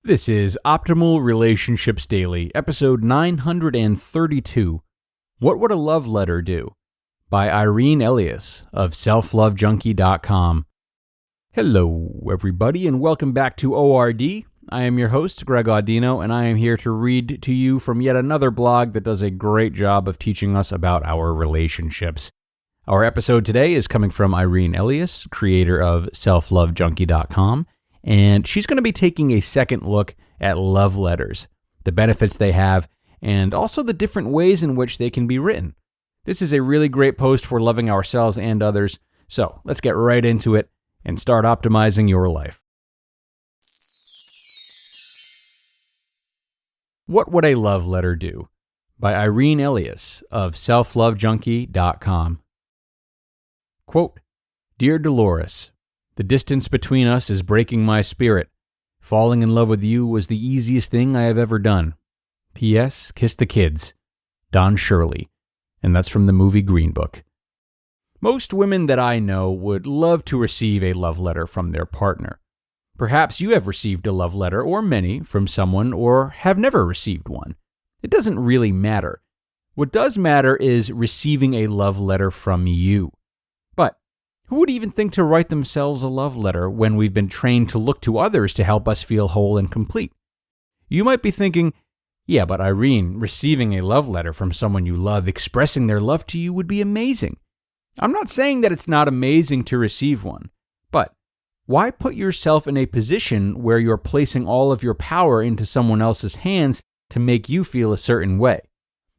This is Optimal Relationships Daily, episode 932, What Would a Love Letter Do? By Irene Elias of selflovejunkie.com. Hello, everybody, and welcome back to ORD. I am your host, Greg Audino, and I am here to read to you from yet another blog that does a great job of teaching us about our relationships. Our episode today is coming from Irene Elias, creator of selflovejunkie.com. And she's going to be taking a second look at love letters, the benefits they have, and also the different ways in which they can be written. This is a really great post for loving ourselves and others, so let's get right into it and start optimizing your life. What Would a Love Letter Do? By Irene Elias of selflovejunkie.com. Quote, Dear Dolores, the distance between us is breaking my spirit. Falling in love with you was the easiest thing I have ever done. P.S. Kiss the kids. Don Shirley. And that's from the movie Green Book. Most women that I know would love to receive a love letter from their partner. Perhaps you have received a love letter, or many, from someone, or have never received one. It doesn't really matter. What does matter is receiving a love letter from you. But who would even think to write themselves a love letter when we've been trained to look to others to help us feel whole and complete? You might be thinking, yeah, but Irene, receiving a love letter from someone you love expressing their love to you would be amazing. I'm not saying that it's not amazing to receive one, but why put yourself in a position where you're placing all of your power into someone else's hands to make you feel a certain way?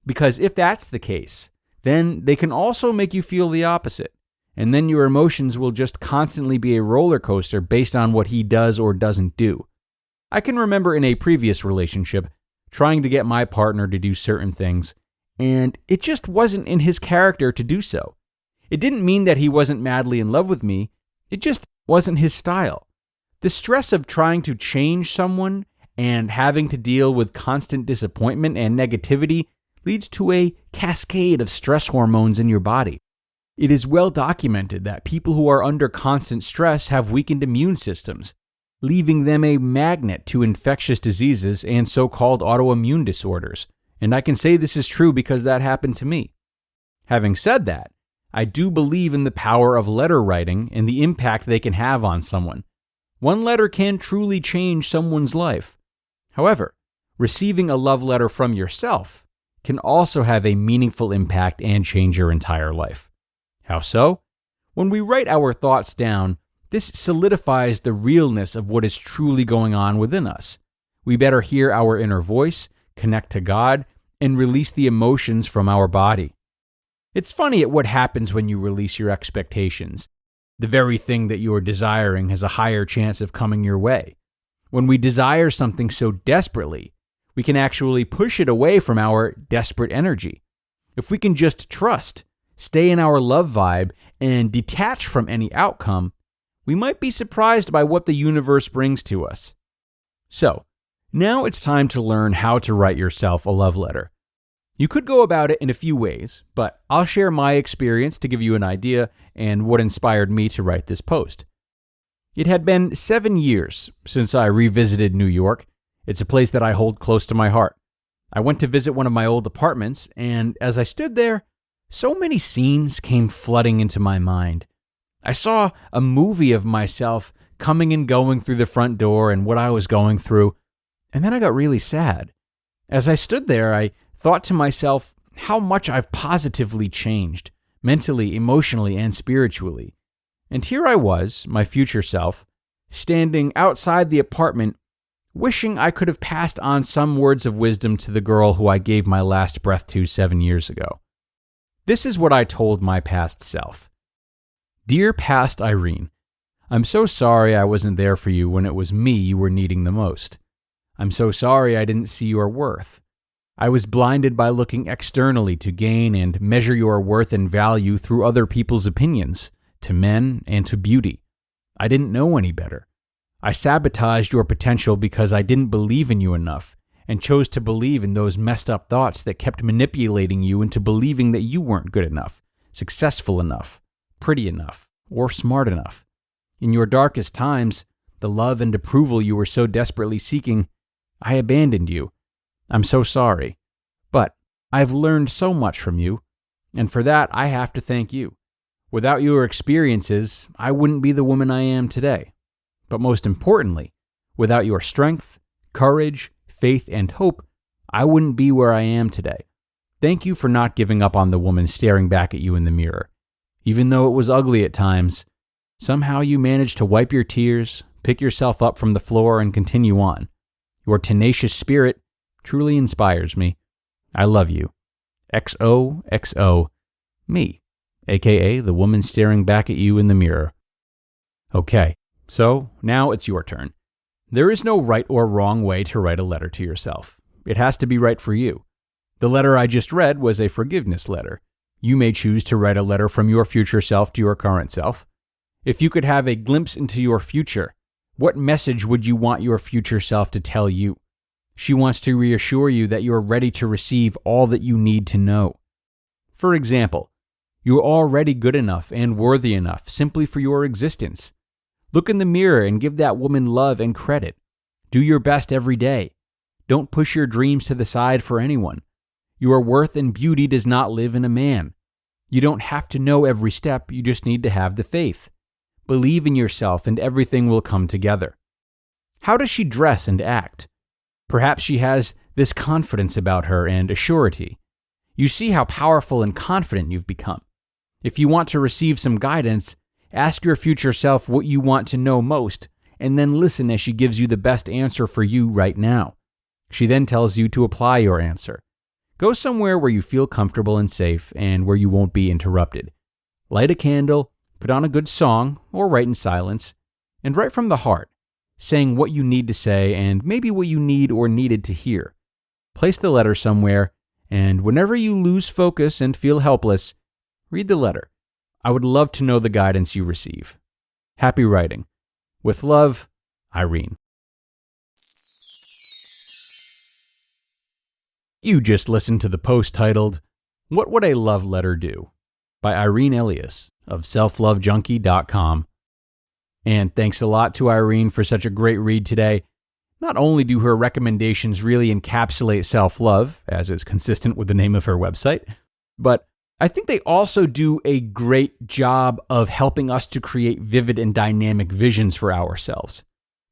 Because if that's the case, then they can also make you feel the opposite. And then your emotions will just constantly be a roller coaster based on what he does or doesn't do. I can remember in a previous relationship trying to get my partner to do certain things, and it just wasn't in his character to do so. It didn't mean that he wasn't madly in love with me, it just wasn't his style. The stress of trying to change someone and having to deal with constant disappointment and negativity leads to a cascade of stress hormones in your body. It is well documented that people who are under constant stress have weakened immune systems, leaving them a magnet to infectious diseases and so-called autoimmune disorders. And I can say this is true because that happened to me. Having said that, I do believe in the power of letter writing and the impact they can have on someone. One letter can truly change someone's life. However, receiving a love letter from yourself can also have a meaningful impact and change your entire life. How so? When we write our thoughts down, this solidifies the realness of what is truly going on within us. We better hear our inner voice, connect to God, and release the emotions from our body. It's funny at what happens when you release your expectations. The very thing that you are desiring has a higher chance of coming your way. When we desire something so desperately, we can actually push it away from our desperate energy. If we can just trust, stay in our love vibe, and detach from any outcome, we might be surprised by what the universe brings to us. So, now it's time to learn how to write yourself a love letter. You could go about it in a few ways, but I'll share my experience to give you an idea and what inspired me to write this post. It had been 7 years since I revisited New York. It's a place that I hold close to my heart. I went to visit one of my old apartments, and as I stood there, so many scenes came flooding into my mind. I saw a movie of myself coming and going through the front door and what I was going through, and then I got really sad. As I stood there, I thought to myself how much I've positively changed, mentally, emotionally, and spiritually. And here I was, my future self, standing outside the apartment, wishing I could have passed on some words of wisdom to the girl who I gave my last breath to 7 years ago. This is what I told my past self. Dear past Irene, I'm so sorry I wasn't there for you when it was me you were needing the most. I'm so sorry I didn't see your worth. I was blinded by looking externally to gain and measure your worth and value through other people's opinions, to men and to beauty. I didn't know any better. I sabotaged your potential because I didn't believe in you enough, and chose to believe in those messed up thoughts that kept manipulating you into believing that you weren't good enough, successful enough, pretty enough, or smart enough. In your darkest times, the love and approval you were so desperately seeking, I abandoned you. I'm so sorry. But I've learned so much from you, and for that I have to thank you. Without your experiences, I wouldn't be the woman I am today. But most importantly, without your strength, courage, faith, and hope, I wouldn't be where I am today. Thank you for not giving up on the woman staring back at you in the mirror. Even though it was ugly at times, somehow you managed to wipe your tears, pick yourself up from the floor, and continue on. Your tenacious spirit truly inspires me. I love you. XOXO, me, aka the woman staring back at you in the mirror. Okay, so now it's your turn. There is no right or wrong way to write a letter to yourself. It has to be right for you. The letter I just read was a forgiveness letter. You may choose to write a letter from your future self to your current self. If you could have a glimpse into your future, what message would you want your future self to tell you? She wants to reassure you that you're ready to receive all that you need to know. For example, you're already good enough and worthy enough simply for your existence. Look in the mirror and give that woman love and credit. Do your best every day. Don't push your dreams to the side for anyone. Your worth and beauty does not live in a man. You don't have to know every step, you just need to have the faith. Believe in yourself and everything will come together. How does she dress and act? Perhaps she has this confidence about her and a surety. You see how powerful and confident you've become. If you want to receive some guidance, ask your future self what you want to know most, and then listen as she gives you the best answer for you right now. She then tells you to apply your answer. Go somewhere where you feel comfortable and safe and where you won't be interrupted. Light a candle, put on a good song, or write in silence, and write from the heart, saying what you need to say and maybe what you need or needed to hear. Place the letter somewhere, and whenever you lose focus and feel helpless, read the letter. I would love to know the guidance you receive. Happy writing. With love, Irene. You just listened to the post titled, "What Would a Love Letter Do?" by Irene Elias of selflovejunkie.com. And thanks a lot to Irene for such a great read today. Not only do her recommendations really encapsulate self-love, as is consistent with the name of her website, but I think they also do a great job of helping us to create vivid and dynamic visions for ourselves.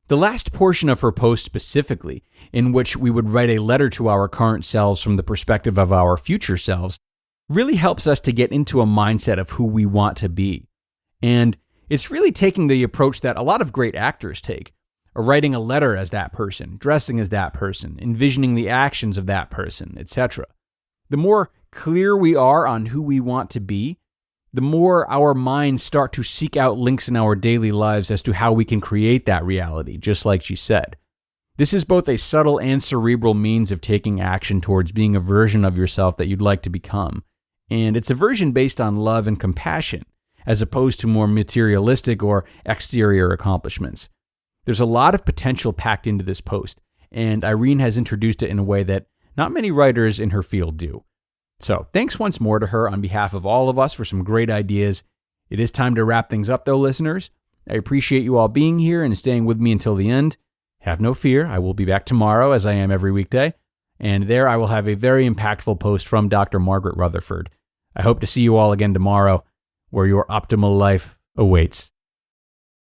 The last portion of her post specifically, in which we would write a letter to our current selves from the perspective of our future selves, really helps us to get into a mindset of who we want to be. And it's really taking the approach that a lot of great actors take, or writing a letter as that person, dressing as that person, envisioning the actions of that person, etc. The more clear we are on who we want to be, the more our minds start to seek out links in our daily lives as to how we can create that reality, just like she said. This is both a subtle and cerebral means of taking action towards being a version of yourself that you'd like to become. And it's a version based on love and compassion, as opposed to more materialistic or exterior accomplishments. There's a lot of potential packed into this post, and Irene has introduced it in a way that not many writers in her field do. So thanks once more to her on behalf of all of us for some great ideas. It is time to wrap things up though, listeners. I appreciate you all being here and staying with me until the end. Have no fear, I will be back tomorrow as I am every weekday, and there I will have a very impactful post from Dr. Margaret Rutherford. I hope to see you all again tomorrow, where your optimal life awaits.